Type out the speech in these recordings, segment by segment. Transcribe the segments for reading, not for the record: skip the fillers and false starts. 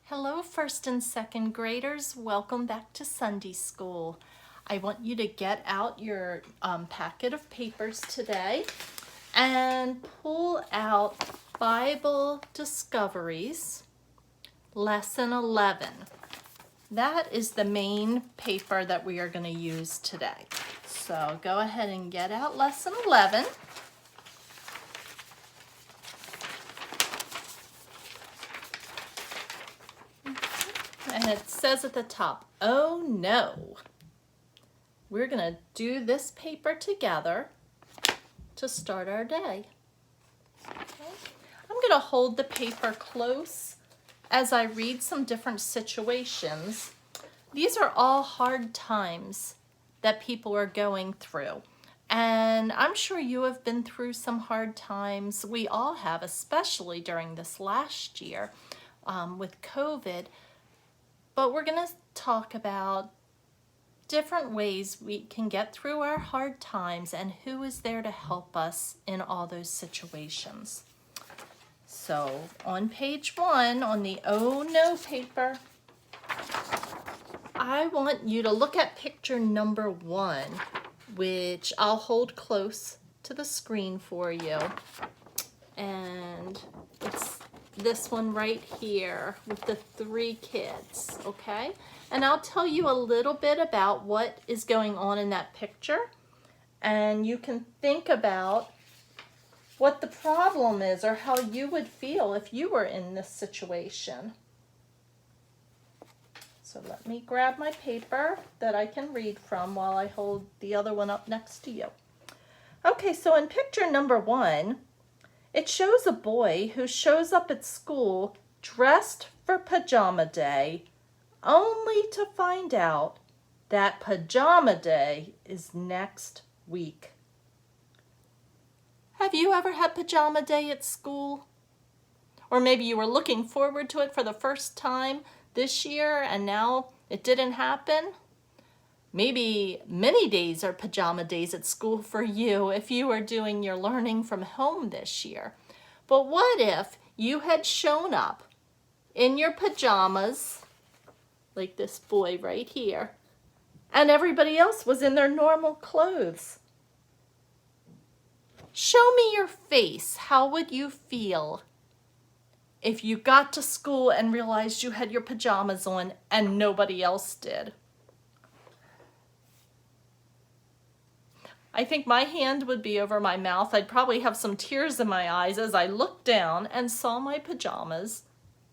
Hello, first and second graders. Welcome back to Sunday School. I want you to get out your packet of papers today and pull out Bible Discoveries, Lesson 11. That is the main paper that we are going to use today. So go ahead and get out Lesson 11. And it says at the top, oh no. We're going to do this paper together to start our day. Okay. I'm going to hold the paper close as I read some different situations. These are all hard times that people are going through. And I'm sure you have been through some hard times. We all have, especially during this last year with COVID. But we're going to talk about different ways we can get through our hard times and who is there to help us in all those situations. So on page 1, on the Oh No paper, I want you to look at picture number 1, which I'll hold close to the screen for you. And it's this one right here with the 3 kids, okay? And I'll tell you a little bit about what is going on in that picture, and you can think about what the problem is or how you would feel if you were in this situation. So let me grab my paper that I can read from while I hold the other one up next to you. Okay, so in picture number 1, it shows a boy who shows up at school dressed for pajama day, only to find out that pajama day is next week. Have you ever had pajama day at school? Or maybe you were looking forward to it for the first time this year and now it didn't happen? Maybe many days are pajama days at school for you if you are doing your learning from home this year. But what if you had shown up in your pajamas, like this boy right here, and everybody else was in their normal clothes? Show me your face. How would you feel if you got to school and realized you had your pajamas on and nobody else did? I think my hand would be over my mouth. I'd probably have some tears in my eyes as I looked down and saw my pajamas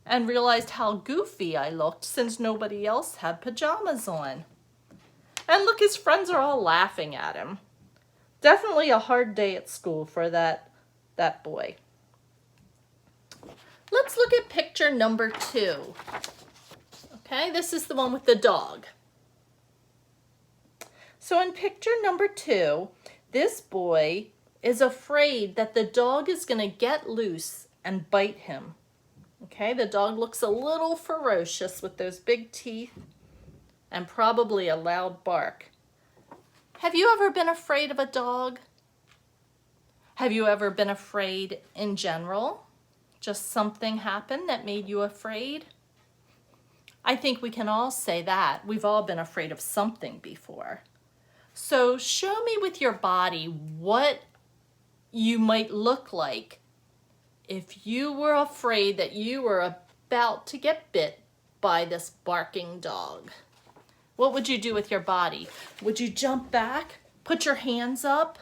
and realized how goofy I looked since nobody else had pajamas on. And look, his friends are all laughing at him. Definitely a hard day at school for that boy. Let's look at picture number 2. Okay, this is the one with the dog. So in picture number 2, this boy is afraid that the dog is going to get loose and bite him. Okay, the dog looks a little ferocious with those big teeth and probably a loud bark. Have you ever been afraid of a dog? Have you ever been afraid in general? Just something happened that made you afraid? I think we can all say that. We've all been afraid of something before. So show me with your body what you might look like if you were afraid that you were about to get bit by this barking dog. What would you do with your body? Would you jump back, put your hands up,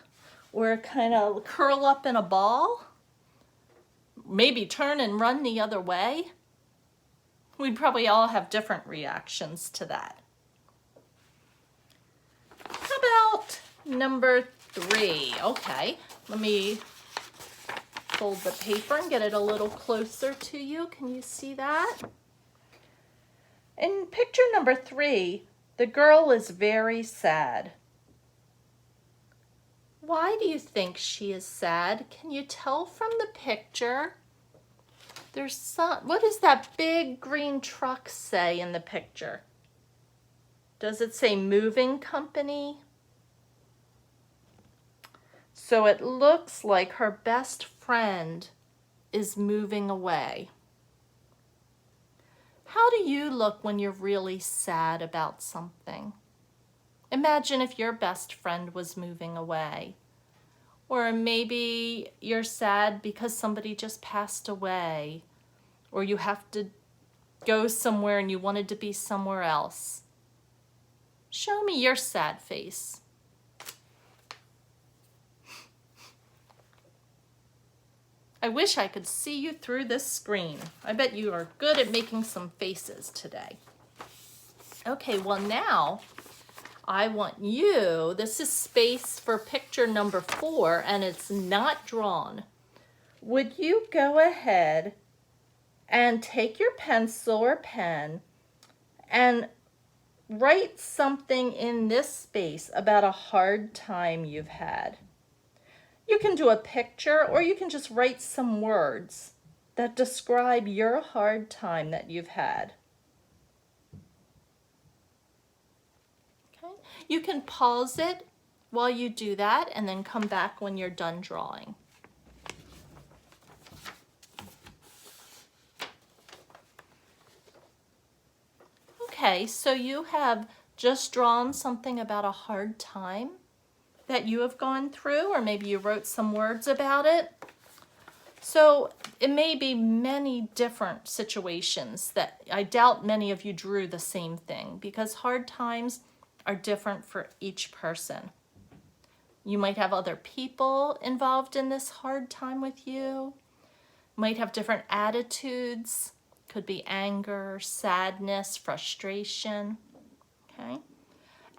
or kind of curl up in a ball? Maybe turn and run the other way? We'd probably all have different reactions to that. How about number 3? Okay, let me fold the paper and get it a little closer to you. Can you see that? In picture number 3, the girl is very sad. Why do you think she is sad? Can you tell from the picture? What does that big green truck say in the picture? Does it say moving company? So it looks like her best friend is moving away. How do you look when you're really sad about something? Imagine if your best friend was moving away. Or maybe you're sad because somebody just passed away. Or you have to go somewhere and you wanted to be somewhere else. Show me your sad face. I wish I could see you through this screen. I bet you are good at making some faces today. Okay, well now I want you, this is space for picture number 4 and it's not drawn. Would you go ahead and take your pencil or pen and write something in this space about a hard time you've had? You can do a picture or you can just write some words that describe your hard time that you've had. Okay. You can pause it while you do that and then come back when you're done drawing. Okay, so you have just drawn something about a hard time that you have gone through, or maybe you wrote some words about it. So it may be many different situations that I doubt many of you drew the same thing, because hard times are different for each person. You might have other people involved in this hard time with you, might have different attitudes, could be anger, sadness, frustration, okay?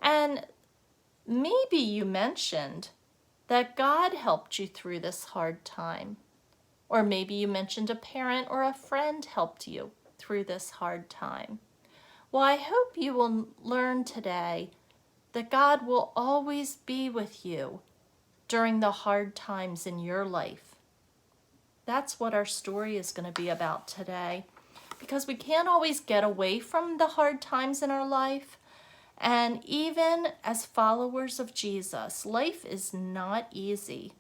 And maybe you mentioned that God helped you through this hard time. Or maybe you mentioned a parent or a friend helped you through this hard time. Well, I hope you will learn today that God will always be with you during the hard times in your life. That's what our story is going to be about today, because we can't always get away from the hard times in our life. And even as followers of Jesus, life is not easy.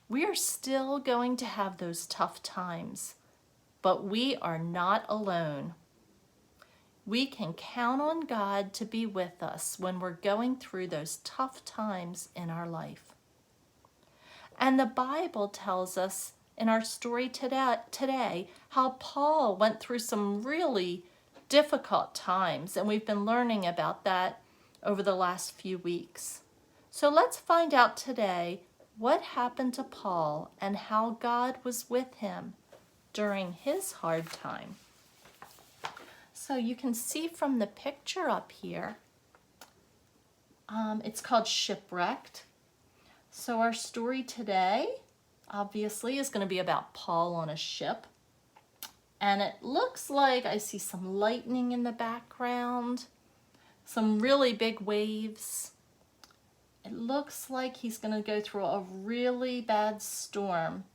We are still going to have those tough times, but we are not alone. We can count on God to be with us when we're going through those tough times in our life. And the Bible tells us in our story today how Paul went through some really difficult times, and we've been learning about that over the last few weeks. So let's find out today what happened to Paul and how God was with him during his hard time. So you can see from the picture up here, it's called Shipwrecked. So our story today, obviously, is going to be about Paul on a ship. And it looks like I see some lightning in the background, some really big waves. It looks like he's going to go through a really bad storm.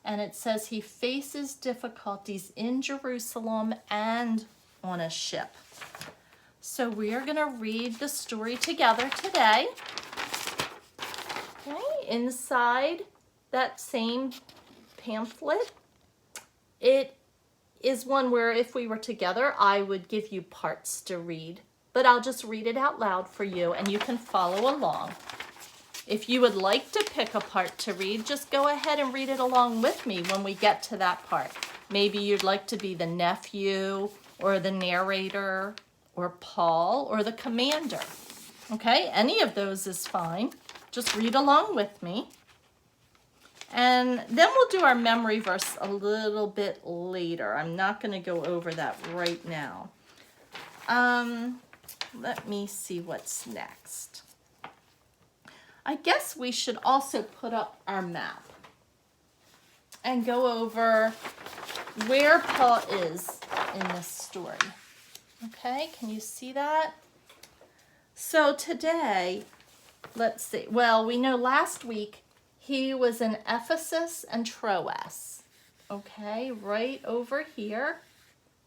And it says he faces difficulties in Jerusalem and on a ship. So we are going to read the story together today. Okay, inside that same pamphlet, it is one where if we were together, I would give you parts to read. But I'll just read it out loud for you and you can follow along. If you would like to pick a part to read, just go ahead and read it along with me when we get to that part. Maybe you'd like to be the nephew or the narrator or Paul or the commander. Okay, any of those is fine. Just read along with me. And then we'll do our memory verse a little bit later. I'm not going to go over that right now. Let me see what's next. I guess we should also put up our map and go over where Paul is in this story. Okay, can you see that? So today, let's see. Well, we know last week he was in Ephesus and Troas. Okay, right over here,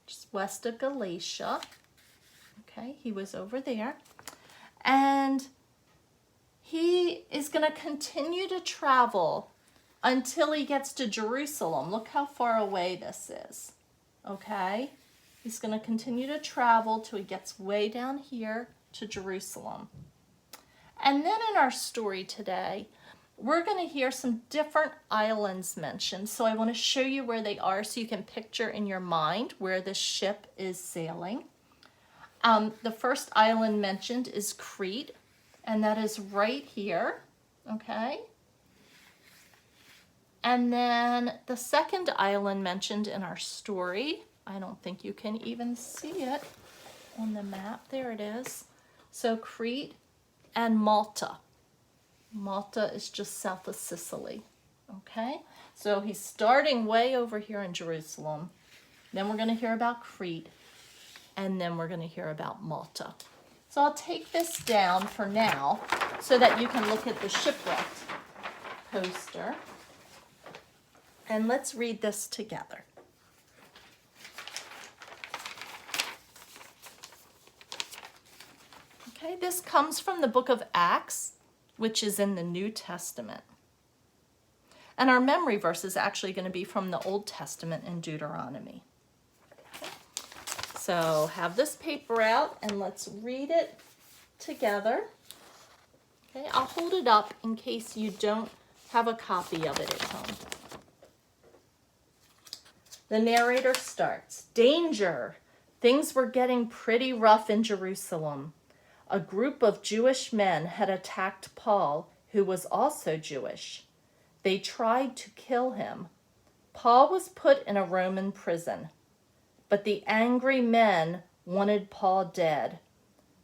just west of Galatia. Okay, he was over there. And he is going to continue to travel until he gets to Jerusalem. Look how far away this is. Okay? He's going to continue to travel till he gets way down here to Jerusalem. And then in our story today, we're going to hear some different islands mentioned. So I want to show you where they are so you can picture in your mind where this ship is sailing. The first island mentioned is Crete, and that is right here, okay? And then the second island mentioned in our story, I don't think you can even see it on the map. There it is. So Crete and Malta. Malta is just south of Sicily, okay? So he's starting way over here in Jerusalem. Then we're going to hear about Crete, and then we're going to hear about Malta. So I'll take this down for now so that you can look at the shipwrecked poster. And let's read this together. Okay, this comes from the book of Acts, which is in the New Testament. And our memory verse is actually going to be from the Old Testament in Deuteronomy. Okay. So have this paper out and let's read it together. Okay, I'll hold it up in case you don't have a copy of it at home. The narrator starts. Danger! Things were getting pretty rough in Jerusalem. A group of Jewish men had attacked Paul, who was also Jewish. They tried to kill him. Paul was put in a Roman prison, but the angry men wanted Paul dead.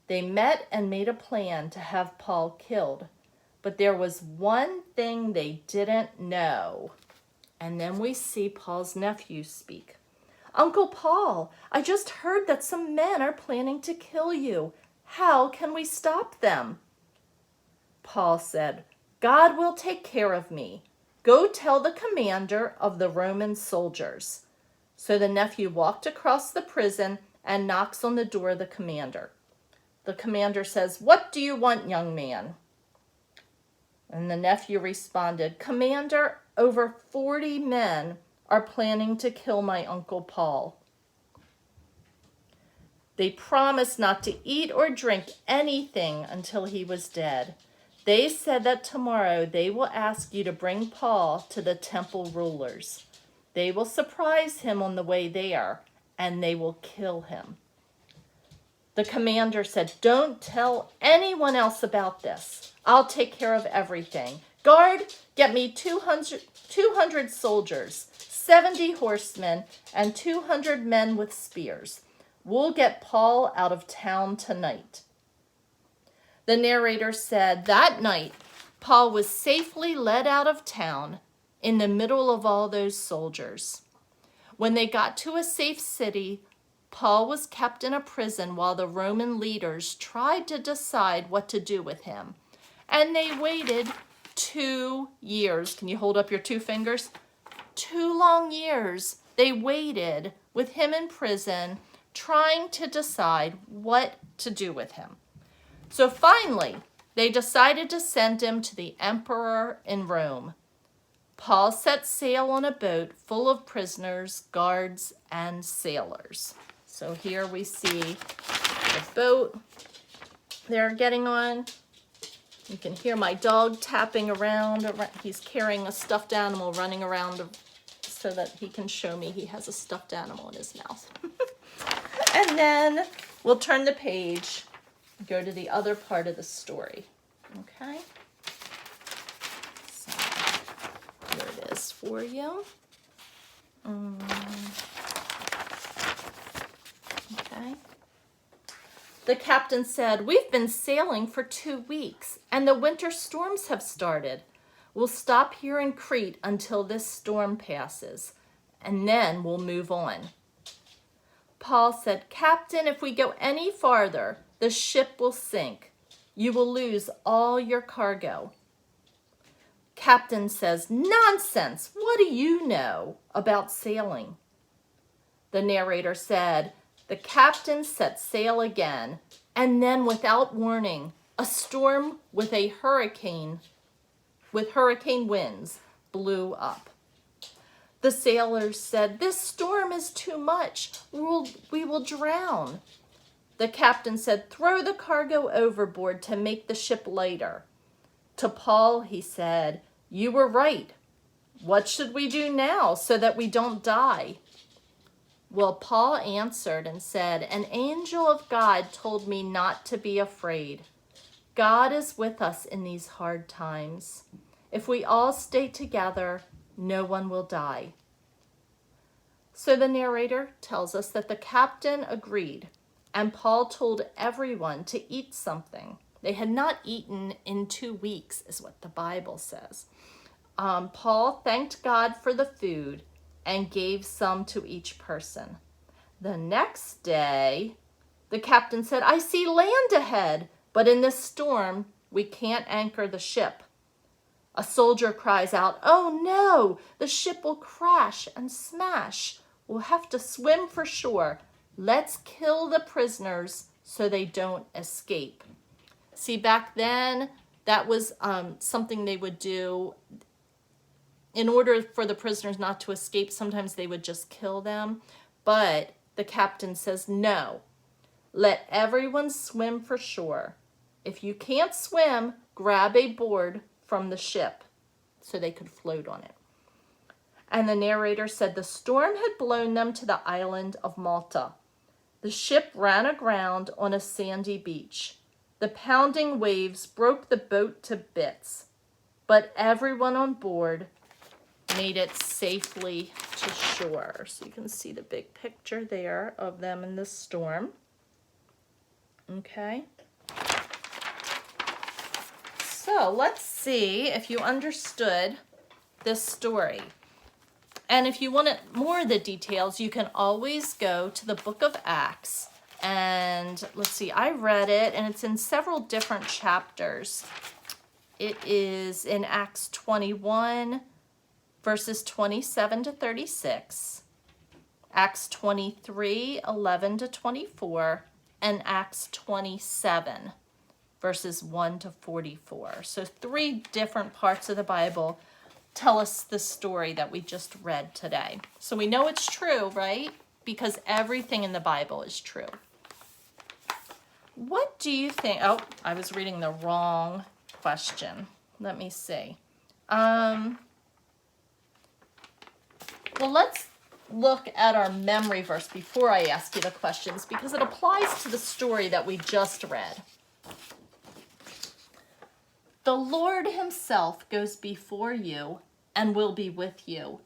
They met and made a plan to have Paul killed, but there was one thing they didn't know. And then we see Paul's nephew speak. Uncle Paul, I just heard that some men are planning to kill you. How can we stop them? Paul said, God will take care of me. Go tell the commander of the Roman soldiers. So the nephew walked across the prison and knocks on the door of the commander. The commander says, What do you want, young man? And the nephew responded, Commander, over 40 men are planning to kill my Uncle Paul. They promised not to eat or drink anything until he was dead. They said that tomorrow they will ask you to bring Paul to the temple rulers. They will surprise him on the way there, and they will kill him. The commander said, Don't tell anyone else about this. I'll take care of everything. Guard, get me 200 soldiers, 70 horsemen, and 200 men with spears. We'll get Paul out of town tonight. The narrator said that night, Paul was safely led out of town in the middle of all those soldiers. When they got to a safe city, Paul was kept in a prison while the Roman leaders tried to decide what to do with him. And they waited 2 years. Can you hold up your 2 fingers? 2 long years. They waited with him in prison, trying to decide what to do with him. So finally, they decided to send him to the emperor in Rome. Paul set sail on a boat full of prisoners, guards, and sailors. So here we see the boat they're getting on. You can hear my dog tapping around. He's carrying a stuffed animal running around so that he can show me he has a stuffed animal in his mouth. And then we'll turn the page, go to the other part of the story. Okay? So here it is for you. Okay. The captain said, We've been sailing for 2 weeks, and the winter storms have started. We'll stop here in Crete until this storm passes, and then we'll move on. Paul said, Captain, if we go any farther, the ship will sink. You will lose all your cargo. Captain says, Nonsense! What do you know about sailing? The narrator said, The captain set sail again, and then without warning, a storm with hurricane winds blew up. The sailors said, "This storm is too much. We will drown." The captain said, "Throw the cargo overboard to make the ship lighter." To Paul, he said, "You were right. What should we do now so that we don't die?" Well, Paul answered and said, "An angel of God told me not to be afraid. God is with us in these hard times. If we all stay together, no one will die." So the narrator tells us that the captain agreed, and Paul told everyone to eat something. They had not eaten in 2 weeks, is what the Bible says. Paul thanked God for the food and gave some to each person. The next day, the captain said, "I see land ahead, but in this storm, we can't anchor the ship." A soldier cries out, "Oh no, the ship will crash and smash. We'll have to swim for shore. Let's kill the prisoners so they don't escape." See, back then, that was something they would do. In order for the prisoners not to escape, sometimes they would just kill them. But the captain says, "No, let everyone swim for shore. If you can't swim, grab a board from the ship," so they could float on it. And the narrator said the storm had blown them to the island of Malta. The ship ran aground on a sandy beach. The pounding waves broke the boat to bits, but everyone on board made it safely to shore. So you can see the big picture there of them in the storm. Okay. So let's see if you understood this story. And if you want more of the details, you can always go to the book of Acts. And let's see, I read it, and it's in several different chapters. It is in Acts 21, verses 27 to 36, Acts 23, 11 to 24, and Acts 27, verses 1 to 44. So 3 different parts of the Bible tell us the story that we just read today. So we know it's true, right? Because everything in the Bible is true. What do you think? Oh, I was reading the wrong question. Let me see. Well, let's look at our memory verse before I ask you the questions, because it applies to the story that we just read. The Lord himself goes before you and will be with you.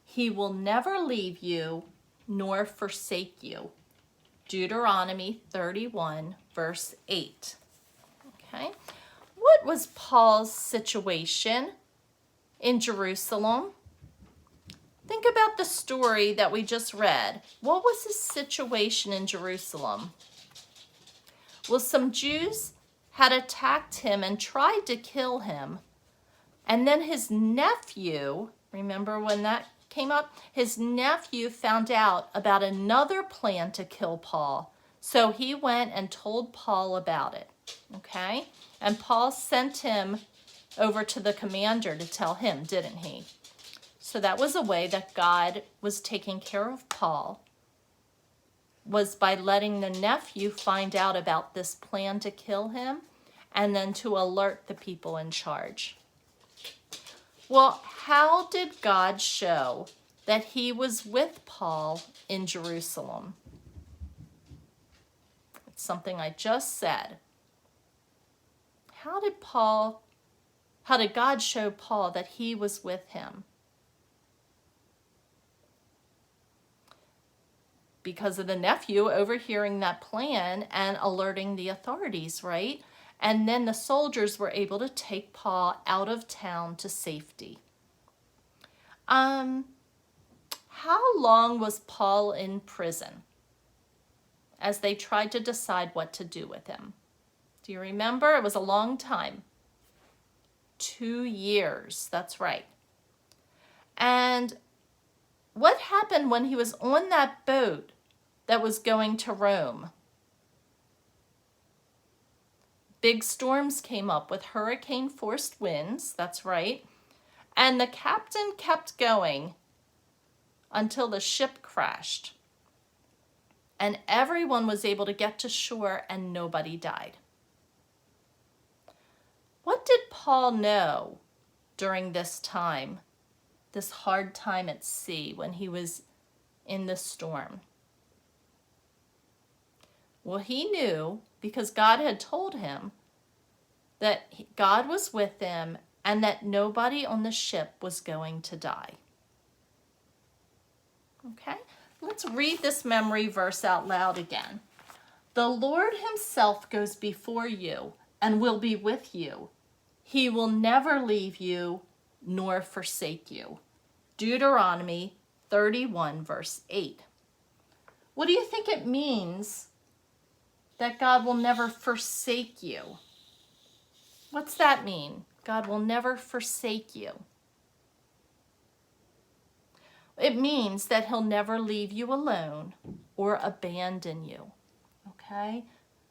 He will never leave you nor forsake you. Deuteronomy 31, verse 8. Okay. What was Paul's situation in Jerusalem? Think about the story that we just read. What was his situation in Jerusalem? Well, some Jews had attacked him and tried to kill him. And then his nephew, remember when that came up? His nephew found out about another plan to kill Paul. So he went and told Paul about it. Okay? And Paul sent him over to the commander to tell him, didn't he? So that was a way that God was taking care of Paul, was by letting the nephew find out about this plan to kill him and then to alert the people in charge. Well, how did God show that he was with Paul in Jerusalem? It's something I just said. How did God show Paul that he was with him? Because of the nephew overhearing that plan and alerting the authorities, right? And then the soldiers were able to take Paul out of town to safety. How long was Paul in prison as they tried to decide what to do with him? Do you remember? It was a long time. 2 years, that's right. And what happened when he was on that boat that was going to Rome? Big storms came up with hurricane-force winds, that's right. And the captain kept going until the ship crashed. And everyone was able to get to shore and nobody died. What did Paul know during this time, this hard time at sea when he was in the storm? Well, he knew because God had told him that God was with him and that nobody on the ship was going to die. Okay, let's read this memory verse out loud again. The Lord himself goes before you and will be with you. He will never leave you nor forsake you. Deuteronomy 31 verse 8. What do you think it means that God will never forsake you? What's that mean? God will never forsake you. It means that he'll never leave you alone or abandon you. Okay?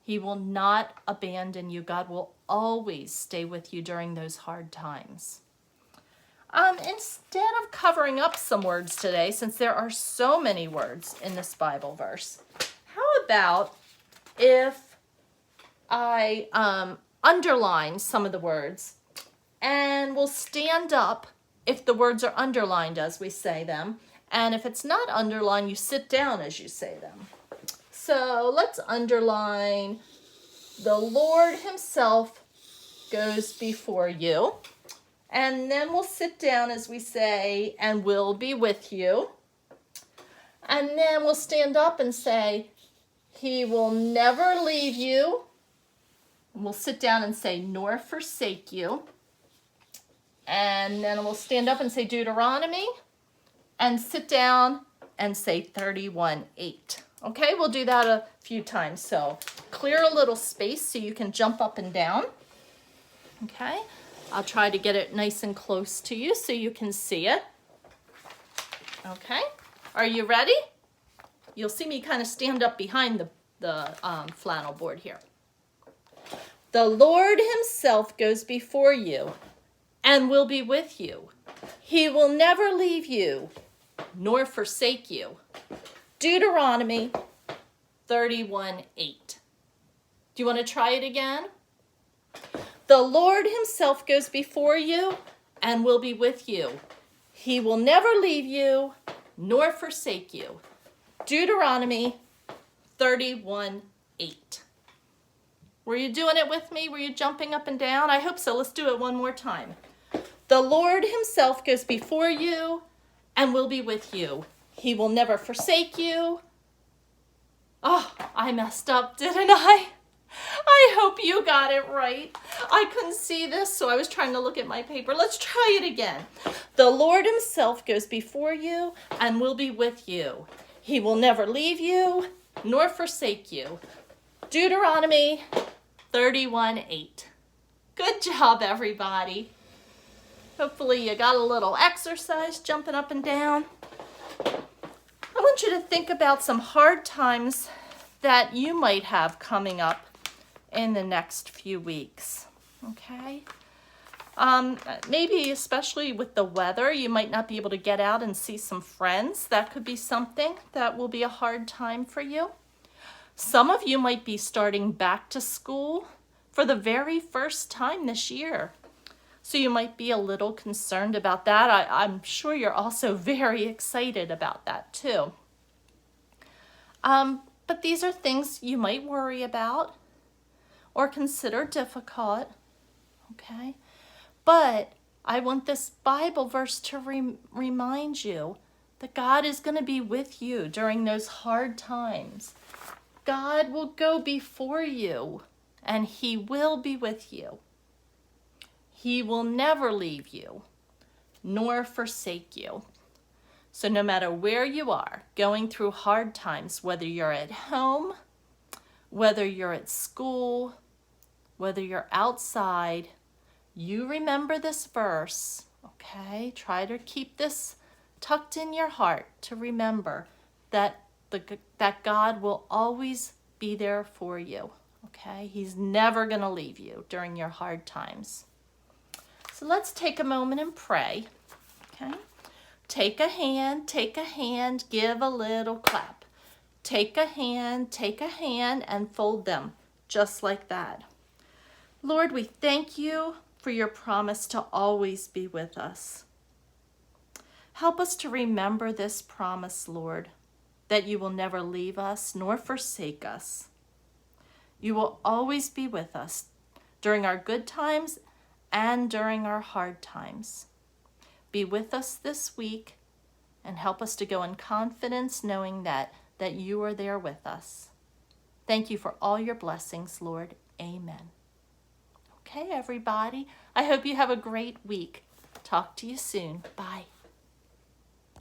He will not abandon you. God will always stay with you during those hard times. Instead of covering up some words today, since there are so many words in this Bible verse, how about if I underline some of the words, and we'll stand up if the words are underlined as we say them, and if it's not underlined, you sit down as you say them. So let's underline, the Lord himself goes before you, and then we'll sit down as we say, and will be with you, and then we'll stand up and say, he will never leave you. We'll sit down and say, nor forsake you. And then we'll stand up and say Deuteronomy, and sit down and say 31:8. Okay, we'll do that a few times. So clear a little space so you can jump up and down. Okay, I'll try to get it nice and close to you so you can see it. Okay, are you ready? You'll see me kind of stand up behind the flannel board here. The Lord himself goes before you and will be with you. He will never leave you nor forsake you. Deuteronomy 31:8. Do you want to try it again? The Lord himself goes before you and will be with you. He will never leave you nor forsake you. Deuteronomy 31:8. Were you doing it with me? Were you jumping up and down? I hope so. Let's do it one more time. The Lord himself goes before you and will be with you. He will never forsake you. Oh, I messed up, didn't I? I hope you got it right. I couldn't see this, so I was trying to look at my paper. Let's try it again. The Lord himself goes before you and will be with you. He will never leave you nor forsake you. Deuteronomy 31:8. Good job, everybody. Hopefully you got a little exercise jumping up and down. I want you to think about some hard times that you might have coming up in the next few weeks, okay? Maybe especially with the weather, you might not be able to get out and see some friends. That could be something that will be a hard time for you. Some of you might be starting back to school for the very first time this year. So you might be a little concerned about that. I'm sure you're also very excited about that too. But these are things you might worry about or consider difficult, okay? But I want this Bible verse to remind you that God is going to be with you during those hard times. God will go before you and he will be with you. He will never leave you nor forsake you. So no matter where you are going through hard times, whether you're at home, whether you're at school, whether you're outside, you remember this verse, okay? Try to keep this tucked in your heart to remember that that God will always be there for you, okay? He's never going to leave you during your hard times. So let's take a moment and pray, okay? take a hand, give a little clap. Take a hand, and fold them just like that. Lord, we thank you for your promise to always be with us. Help us to remember this promise, Lord, that you will never leave us nor forsake us. You will always be with us during our good times and during our hard times. Be with us this week and help us to go in confidence knowing that you are there with us. Thank you for all your blessings, Lord. Amen. Okay, everybody. I hope you have a great week. Talk to you soon. Bye.